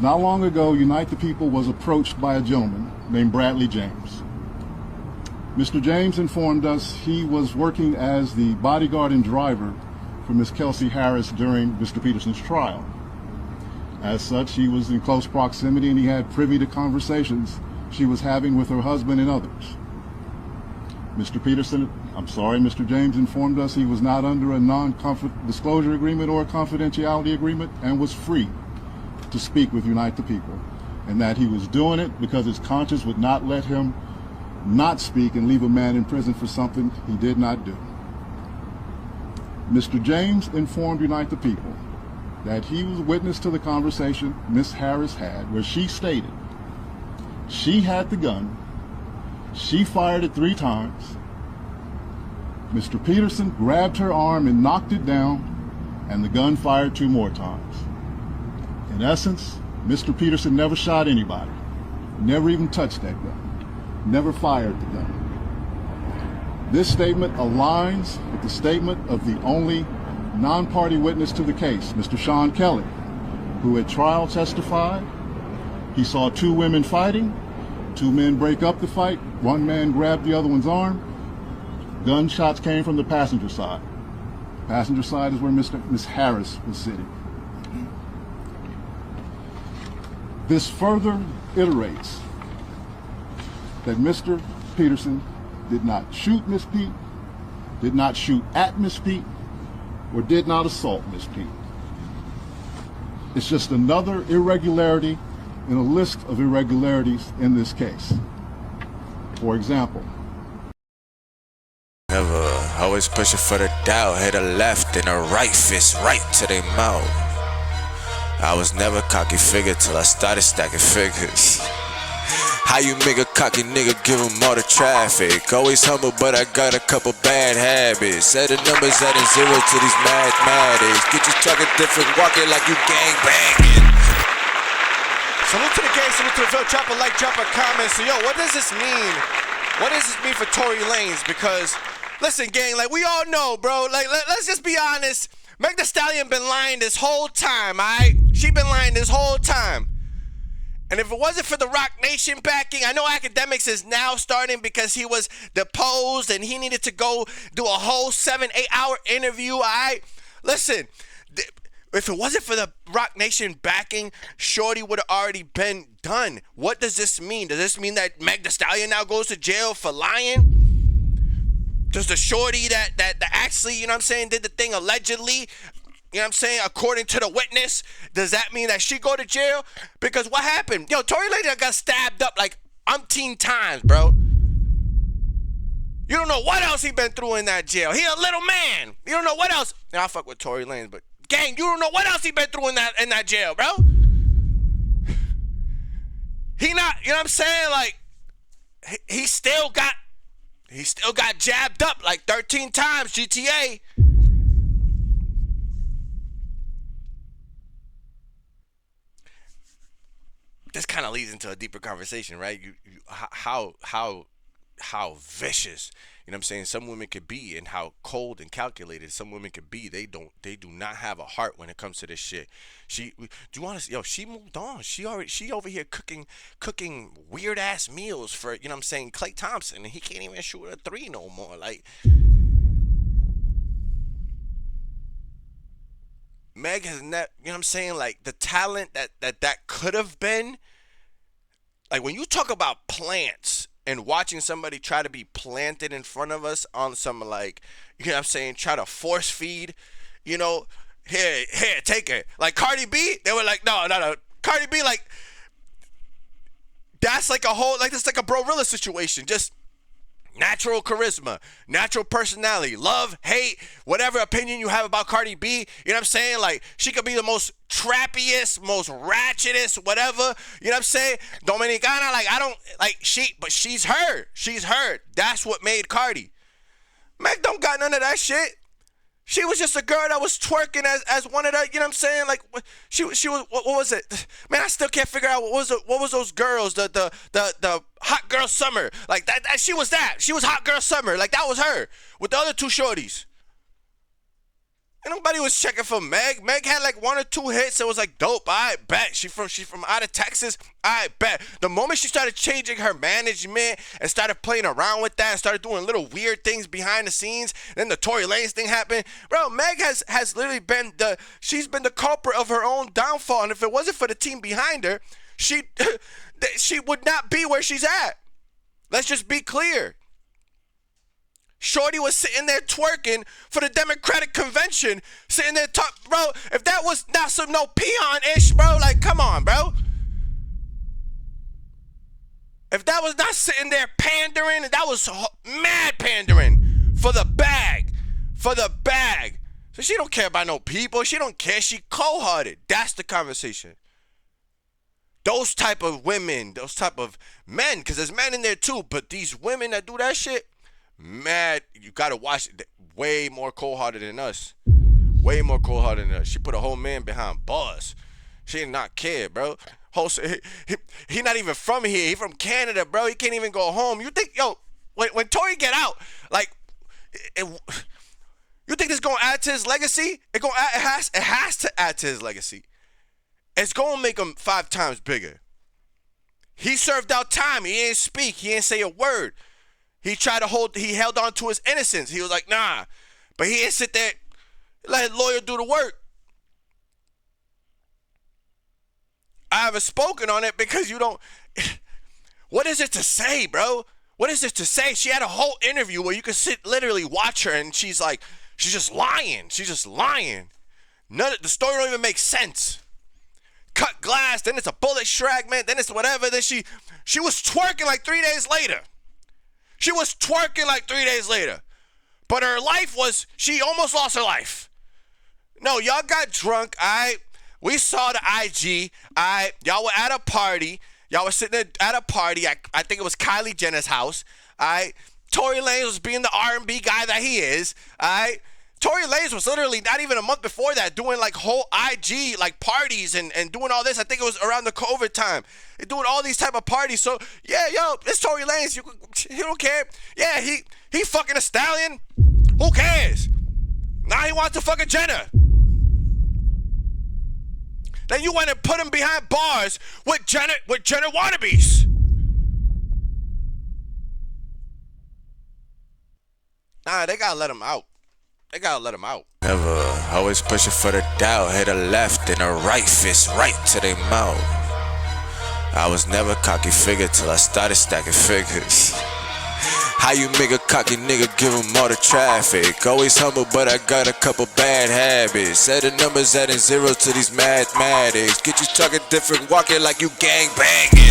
Not long ago, Unite the People was approached by a gentleman named Bradley James. Mr. James informed us he was working as the bodyguard and driver for Ms. Kelsey Harris during Mr. Peterson's trial. As such, he was in close proximity and he had privy to conversations she was having with her husband and others. Mr. James informed us he was not under a non-disclosure agreement or a confidentiality agreement and was free to speak with Unite the People, and that he was doing it because his conscience would not let him not speak and leave a man in prison for something he did not do. Mr. James informed Unite the People that he was witness to the conversation Ms. Harris had, where she stated she had the gun, she fired it 3 times, Mr. Peterson grabbed her arm and knocked it down, and the gun fired 2 more times. In essence, Mr. Peterson never shot anybody, never even touched that gun, never fired the gun. This statement aligns with the statement of the only non-party witness to the case, Mr. Sean Kelly, who at trial testified he saw 2 women fighting, 2 men break up the fight, 1 man grabbed the other one's arm. Gunshots came from the passenger side. Passenger side is where Ms. Harris was sitting. This further iterates that Mr. Peterson did not shoot Miss Pete, did not shoot at Miss Pete, or did not assault Miss Pete. It's just another irregularity in a list of irregularities in this case. For example, never always pushing for the doubt, hit a left and a right fist right to their mouth. I was never cocky figure till I started stacking figures. How you make a cocky nigga give him all the traffic? Always humble, but I got a couple bad habits. Set the numbers adding 0 to these mathematics. Get you talking different, walking like you gang banging. Salute to the gang, salute to the Ville. Drop a like, drop a comment. So yo, what does this mean? What does this mean for Tory Lanez? Because listen, gang, like we all know, bro. Like let's just be honest. Meg Thee Stallion been lying this whole time, alright? She been lying this whole time. And if it wasn't for the Rock Nation backing, I know Academics is now starting because he was deposed and he needed to go do a whole 7-8 hour interview, alright? Listen, if it wasn't for the Rock Nation backing, Shorty would have already been done. What does this mean? Does this mean that Meg Thee Stallion now goes to jail for lying? Does the Shorty that actually, you know what I'm saying, did the thing allegedly, you know what I'm saying, according to the witness, does that mean that she go to jail? Because what happened? Yo, Tory Lanez got stabbed up like umpteen times, bro. You don't know what else he been through in that jail. He a little man. You don't know what else. Now I fuck with Tory Lanez, but gang, you don't know what else he been through in that jail, bro. He not, you know what I'm saying? Like, he still got jabbed up like 13 times, GTA. This kind of leads into a deeper conversation, right? How vicious, you know what I'm saying, some women could be, and how cold and calculated some women could be. They do not have a heart when it comes to this shit. Do you want to, yo, she moved on. She over here cooking weird ass meals for, you know what I'm saying, Klay Thompson, and he can't even shoot a 3 no more. Like, Meg has not, you know what I'm saying, like the talent that could have been. Like, when you talk about plants and watching somebody try to be planted in front of us on some, like, you know what I'm saying, try to force feed, you know, here, take it. Like Cardi B, they were like, no. Cardi B, like, that's like a whole, like, this is like a Bro-Rilla situation. Just natural charisma, natural personality, love, hate, whatever opinion you have about Cardi B, you know what I'm saying? Like, she could be the most trappiest, most ratchetest, whatever, you know what I'm saying? Dominicana, like, I don't, like, but she's her. She's her. That's what made Cardi. Meg don't got none of that shit. She was just a girl that was twerking as one of the, you know what I'm saying? Like, she was, what was it? Man, I still can't figure out what was those girls, the Hot Girl Summer. Like, that she was that. She was Hot Girl Summer. Like, that was her with the other 2 shorties. And nobody was checking for Meg. Meg had like 1 or 2 hits. It was like dope. I bet she's from out of Texas. I bet. The moment she started changing her management and started playing around with that and started doing little weird things behind the scenes, then the Tory Lanez thing happened. Bro, Meg has literally been she's been the culprit of her own downfall. And if it wasn't for the team behind her, she would not be where she's at. Let's just be clear. Shorty was sitting there twerking for the Democratic convention, sitting there bro, if that was not some no peon-ish, bro, like, come on, bro. If that was not sitting there pandering, that was mad pandering for the bag, So she don't care about no people. She don't care. She cold-hearted. That's the conversation. Those type of women, those type of men, because there's men in there too, but these women that do that shit, mad, you gotta watch it. Way more cold-hearted than us. Way more cold-hearted than us. She put a whole man behind bars. She did not care, bro. He not even from here. He from Canada, bro. He can't even go home. You think, yo, when Tory get out, like, you think this gonna add to his legacy? It has to add to his legacy. It's gonna make him 5 times bigger. He served out time. He didn't speak. He didn't say a word. He held on to his innocence. He was like, nah. But he didn't sit there, let his lawyer do the work. I haven't spoken on it because you don't. What is it to say, bro? What is it to say? She had a whole interview where you could literally watch her and she's just lying. She's just lying. The story don't even make sense. Cut glass, then it's a bullet fragment, then it's whatever. Then she was twerking like 3 days later. She was twerking like 3 days later. But her life was, she almost lost her life. No, y'all got drunk, we saw the IG, y'all were at a party. Y'all were sitting at a party, I think it was Kylie Jenner's house. Tory Lanez was being the R&B guy that he is. Tory Lanez was literally not even a month before that doing like whole IG like parties and doing all this. I think it was around the COVID time. They're doing all these type of parties. So yeah, yo, it's Tory Lanez. You don't care. Yeah, he fucking a Stallion. Who cares? Now he wants to fuck a Jenner. Then you went and put him behind bars with Jenner wannabes. Nah, they gotta let him out. They gotta let him out. Never, always pushing for the doubt. Hit a left and a right fist right to their mouth. I was never cocky figure till I started stacking figures. How you make a cocky nigga give him all the traffic? Always humble, but I got a couple bad habits. Set the numbers adding zeros to these mathematics. Get you talking different, walking like you gang banging.